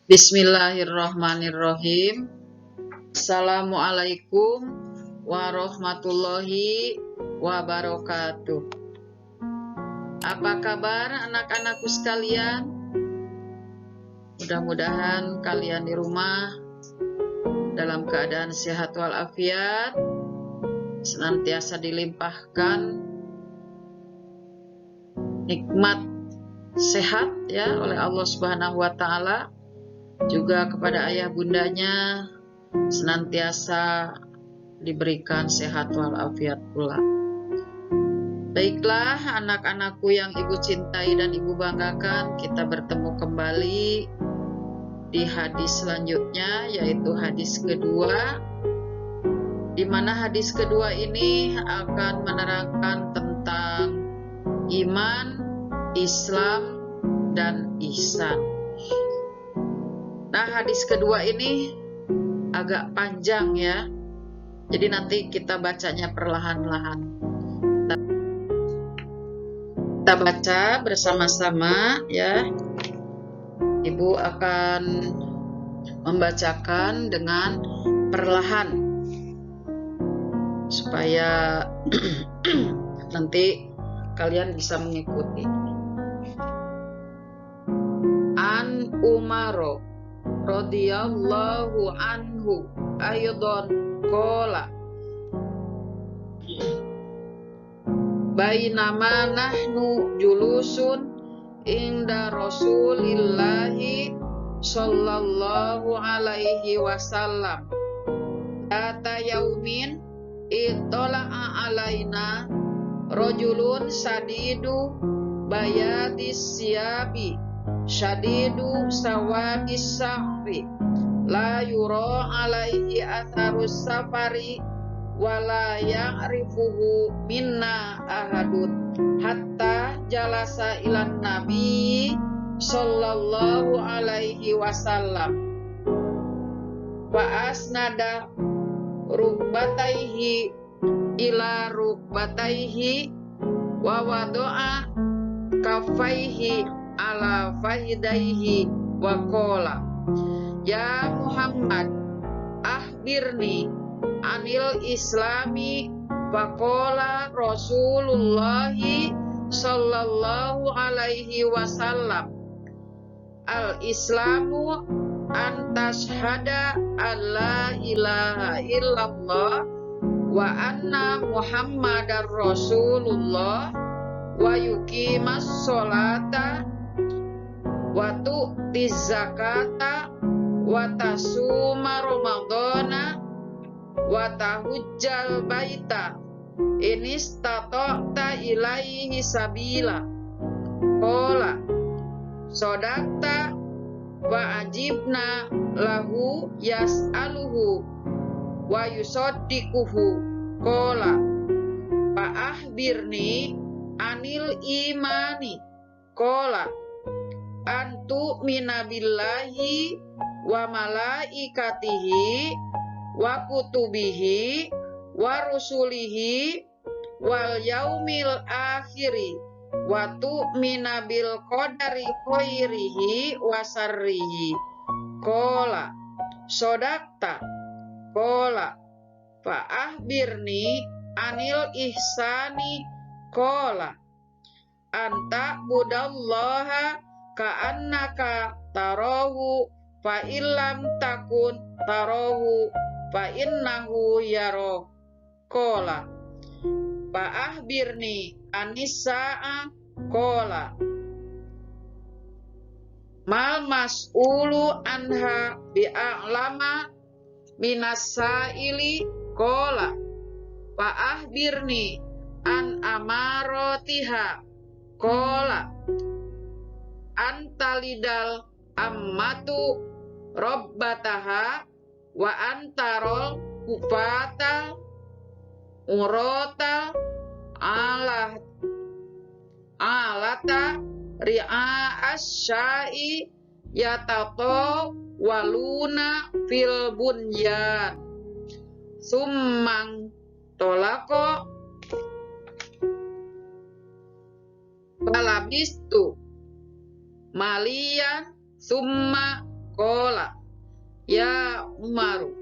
Bismillahirrahmanirrahim. Assalamualaikum warahmatullahi wabarakatuh. Apa kabar anak-anakku sekalian? Mudah-mudahan kalian di rumah dalam keadaan sehat walafiat, senantiasa dilimpahkan nikmat sehat ya oleh Allah Subhanahu wa taala. Juga kepada ayah bundanya senantiasa diberikan sehat walafiat pula. Baiklah anak-anakku yang ibu cintai dan ibu banggakan, kita bertemu kembali di hadis selanjutnya, yaitu hadis kedua, di mana hadis kedua ini akan menerangkan tentang iman, Islam, dan ihsan. Nah, hadis kedua ini agak panjang ya. Jadi nanti kita bacanya perlahan-lahan. Kita baca bersama-sama ya. Ibu akan membacakan dengan perlahan supaya nanti kalian bisa mengikuti. An Umaro radhiyallahu anhu aydon qala bainama nahnu julusun inda Rasulillahi sallallahu alaihi wasallam ata yaumin ittala'a alaina rajulun sadidu bayadis siyabi syadidu sawadis sahri la yura alaihi atharus safari wala ya'rifuhu minna ahadun hatta jalasa ilan nabi sallallahu alaihi wasallam wa asnada rukbataihi ila rukbataihi wa wado'a kafaihi ala fahidaihi wa qala ya Muhammad akhbirni anil islami faqala Rasulullahi sallallahu alaihi wasallam al islamu an tashhada alla ilaha illallah wa anna Muhammadar Rasulullah wa yuqimas sholata wa tu'tiz zakata wa tasuma ramadhana wa tahujjal baita in istata'ta ilaihi sabila qala sadaqta wa ajibna lahu yas'aluhu wa yusaddiquhu qala fa ahbirni anil imani qala antu minabillahi wa malaikatihi wa kutubihi wa rusulihi wal yaumil akhiri wa tu'mina bil qadari khairihi wa sarrihi qala sadaqta qala fa ahbirni anil ihsani qala anta budallaha ka'annaka tarahu fa illam takun tarahu fa innahu yara qala fa ahbirni anissa'a qala mal mas'ulu anha bi'a'lama minas sa'ili qala fa ahbirni an amaratiha qala antalidal ammatu rabbataha wa antarol kufata urota alata ri'a asyai yatato waluna fil bunyan summang tolako palabistu malian summa Qala ya Umaru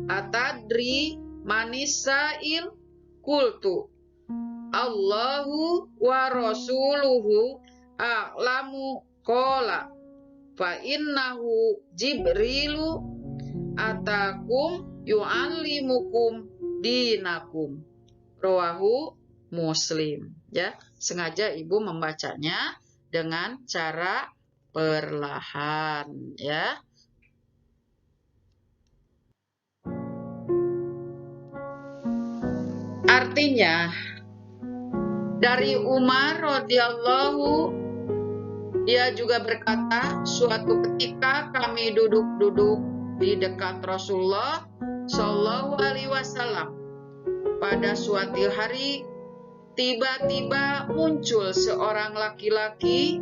atadri manisail kultu Allahu wa rasuluhu a'lamu qala fa innahu Jibrilu atakum yu'allimukum dinakum. Rawahu Muslim. Ya, sengaja ibu membacanya dengan cara perlahan, ya. Artinya dari Umar radhiyallahu, dia juga berkata, suatu ketika kami duduk-duduk di dekat Rasulullah Shallallahu Alaihi Wasallam. Pada suatu hari, tiba-tiba muncul seorang laki-laki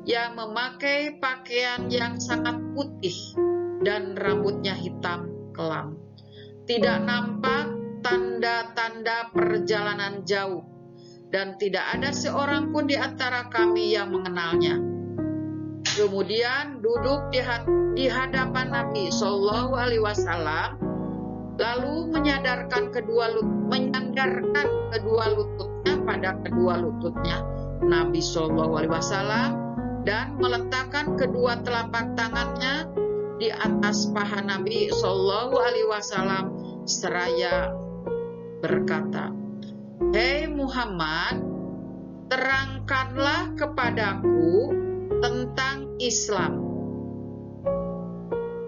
yang memakai pakaian yang sangat putih dan rambutnya hitam kelam. Tidak nampak tanda-tanda perjalanan jauh, dan tidak ada seorang pun di antara kami yang mengenalnya. Kemudian duduk di hadapan Nabi Shallallahu Alaihi Wasallam, lalu menyandarkan kedua lututnya pada kedua lututnya Nabi Shallallahu Alaihi Wasallam dan meletakkan kedua telapak tangannya di atas paha Nabi Shallallahu Alaihi Wasallam seraya berkata, "Hei Muhammad, terangkanlah kepadaku tentang Islam."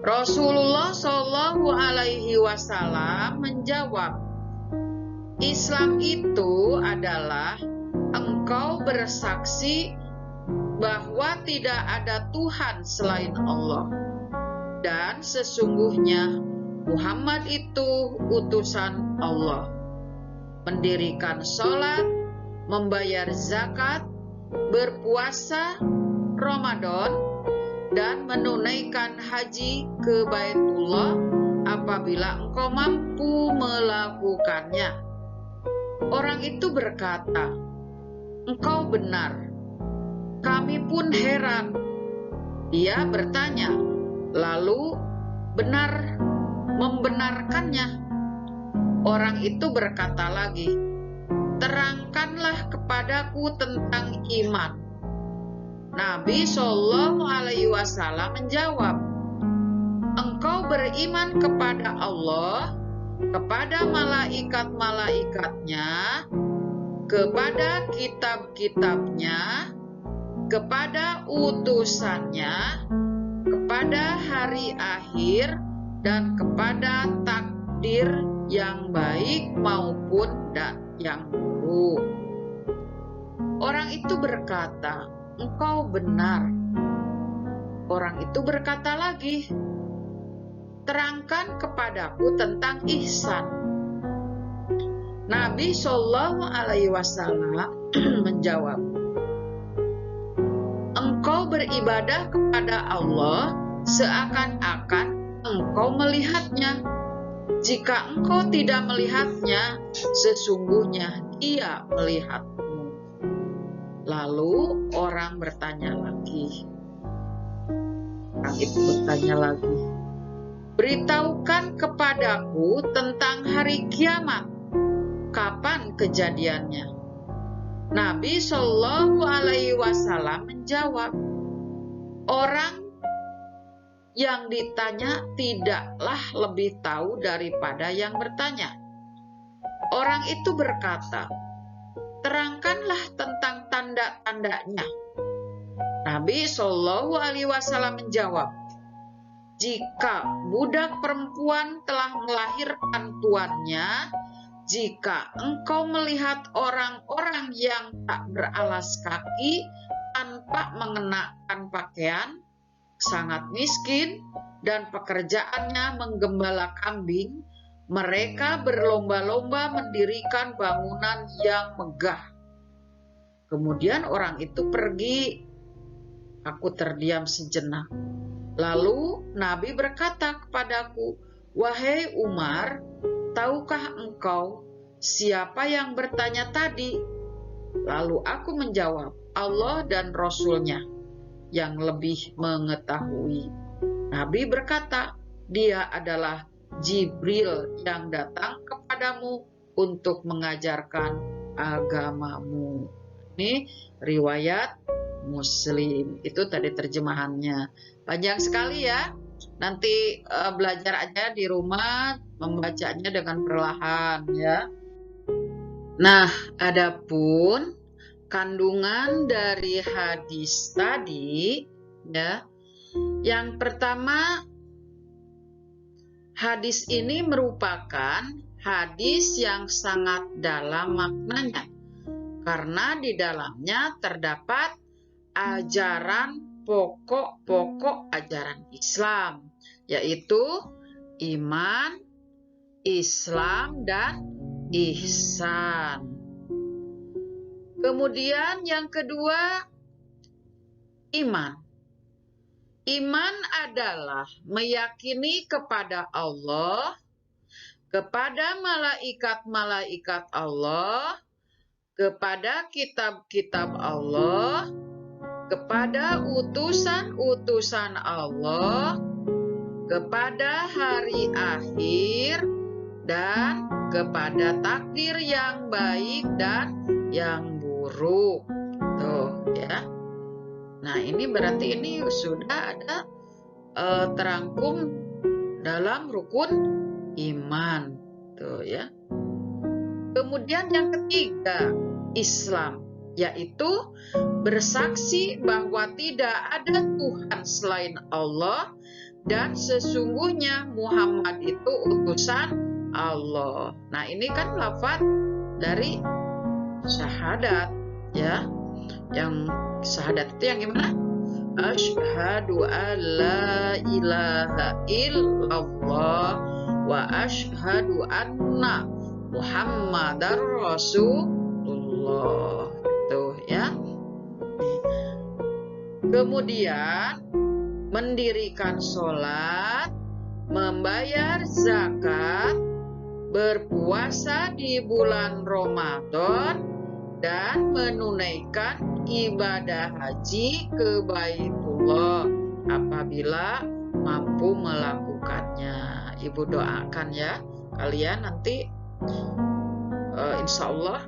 Rasulullah Shallallahu Alaihi Wasallam menjawab, Islam itu adalah engkau bersaksi bahwa tidak ada Tuhan selain Allah, dan sesungguhnya Muhammad itu utusan Allah, mendirikan sholat, membayar zakat, berpuasa Ramadan, dan menunaikan haji ke Baitullah apabila engkau mampu melakukannya. Orang itu berkata, engkau benar. Kami pun heran. Dia bertanya, lalu membenarkannya. Orang itu berkata lagi, terangkanlah kepadaku tentang iman. Nabi Shallallahu Alaihi Wasallam menjawab, engkau beriman kepada Allah, kepada malaikat-malaikatnya, kepada kitab-kitabnya, kepada utusannya, kepada hari akhir, dan kepada takdir yang baik maupun yang buruk. Orang itu berkata, engkau benar. Orang itu berkata lagi, terangkan kepadaku tentang ihsan. Nabi Shallallahu Alaihi Wasallam menjawab, engkau beribadah kepada Allah seakan-akan engkau melihatnya. Jika engkau tidak melihatnya, sesungguhnya Dia melihatmu. Lalu orang bertanya lagi. Beritahukan kepadaku tentang hari kiamat. Kapan kejadiannya? Nabi Shallallahu Alaihi Wasallam menjawab, orang yang ditanya tidaklah lebih tahu daripada yang bertanya. Orang itu berkata, terangkanlah tentang tanda-tandanya. Nabi Shallallahu Alaihi Wasallam menjawab, jika budak perempuan telah melahirkan tuannya, jika engkau melihat orang-orang yang tak beralas kaki tanpa mengenakan pakaian, sangat miskin, dan pekerjaannya menggembala kambing, mereka berlomba-lomba mendirikan bangunan yang megah. Kemudian orang itu pergi. Aku terdiam sejenak. Lalu Nabi berkata kepadaku, wahai Umar, tahukah engkau siapa yang bertanya tadi? Lalu aku menjawab, Allah dan Rasul-Nya yang lebih mengetahui. Nabi berkata, "Dia adalah Jibril yang datang kepadamu untuk mengajarkan agamamu." Ini riwayat Muslim. Itu tadi terjemahannya. Panjang sekali ya. Nanti belajar aja di rumah, membacanya dengan perlahan ya. Nah, adapun kandungan dari hadis tadi ya. Yang pertama, hadis ini merupakan hadis yang sangat dalam maknanya karena di dalamnya terdapat ajaran pokok-pokok ajaran Islam, yaitu iman, Islam, dan ihsan. Kemudian yang kedua, iman. Iman adalah meyakini kepada Allah, kepada malaikat-malaikat Allah, kepada kitab-kitab Allah, kepada utusan-utusan Allah, kepada hari akhir, dan kepada takdir yang baik dan yang buruk. Tuh ya. Nah, ini berarti ini sudah ada terangkum dalam rukun iman. Tuh ya. Kemudian yang ketiga, Islam, yaitu bersaksi bahwa tidak ada Tuhan selain Allah dan sesungguhnya Muhammad itu utusan Allah. Nah, ini kan lafaz dari syahadat ya. Yang syahadat itu yang gimana? Asyhadu an la ilaha illallah wa asyhadu anna Muhammadar Rasulullah. Itu ya. Kemudian mendirikan sholat, membayar zakat, berpuasa di bulan Ramadan, dan menunaikan ibadah haji ke Baitullah apabila mampu melakukannya. Ibu doakan ya, kalian nanti insya Allah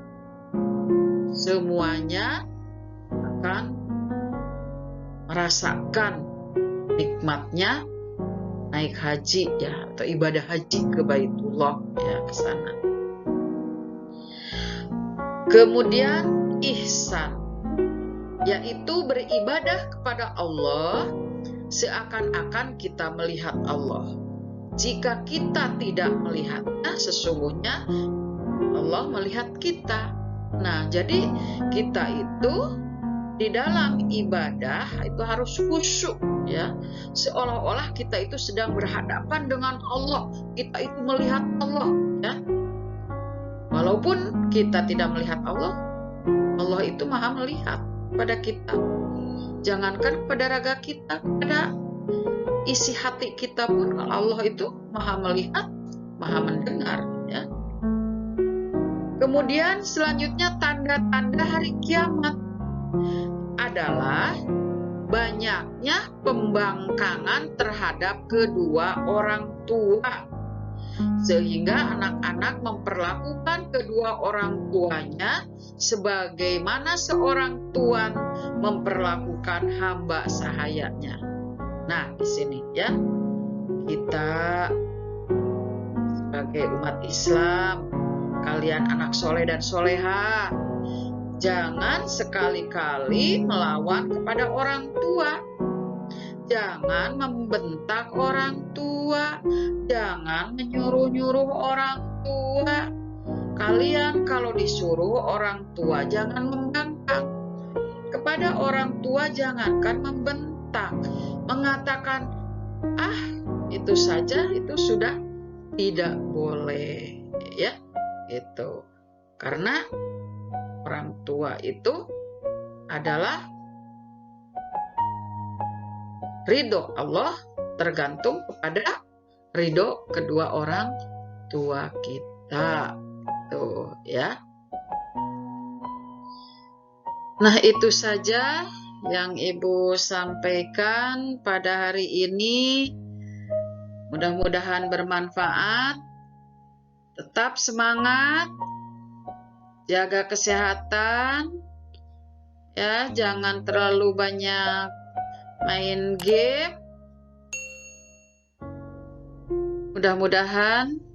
semuanya akan merasakan nikmatnya naik haji ya, atau ibadah haji ke Baitullah ya, ke sana. Kemudian ihsan, yaitu beribadah kepada Allah seakan-akan kita melihat Allah. Jika kita tidak melihatnya, sesungguhnya Allah melihat kita. Nah, jadi kita itu di dalam ibadah itu harus khusyuk ya, seolah-olah kita itu sedang berhadapan dengan Allah, kita itu melihat Allah ya. Walaupun kita tidak melihat Allah, Allah itu maha melihat pada kita. Jangankan pada raga kita, pada isi hati kita pun Allah itu maha melihat, maha mendengar ya. Kemudian selanjutnya tanda-tanda hari kiamat adalah banyaknya pembangkangan terhadap kedua orang tua, sehingga anak-anak memperlakukan kedua orang tuanya sebagaimana seorang tuan memperlakukan hamba sahayanya. Nah, di sini ya, kita sebagai umat Islam, kalian anak soleh dan soleha, jangan sekali-kali melawan kepada orang tua. Jangan membentak orang tua, jangan menyuruh-nyuruh orang tua. Kalian kalau disuruh orang tua jangan membangkang. Kepada orang tua jangankan membentak, mengatakan, itu saja, itu sudah tidak boleh ya, itu. Karena orang tua itu adalah ridho Allah, tergantung kepada ridho kedua orang tua kita. Tuh ya. Nah, itu saja yang Ibu sampaikan pada hari ini. Mudah-mudahan bermanfaat. Tetap semangat, jaga kesehatan, ya, jangan terlalu banyak main game. Mudah-mudahan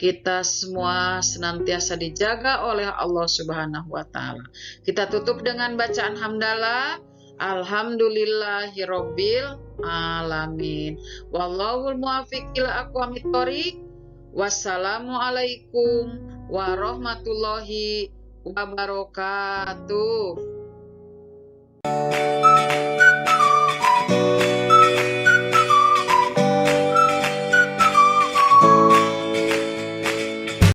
kita semua senantiasa dijaga oleh Allah Subhanahu wa Ta'ala. Kita tutup dengan bacaan hamdalah. Alhamdulillahirabbil alamin. Wallahul muwaffiq ila aqwamit thoriq. Wassalamualaikum warahmatullahi wabarakatuh.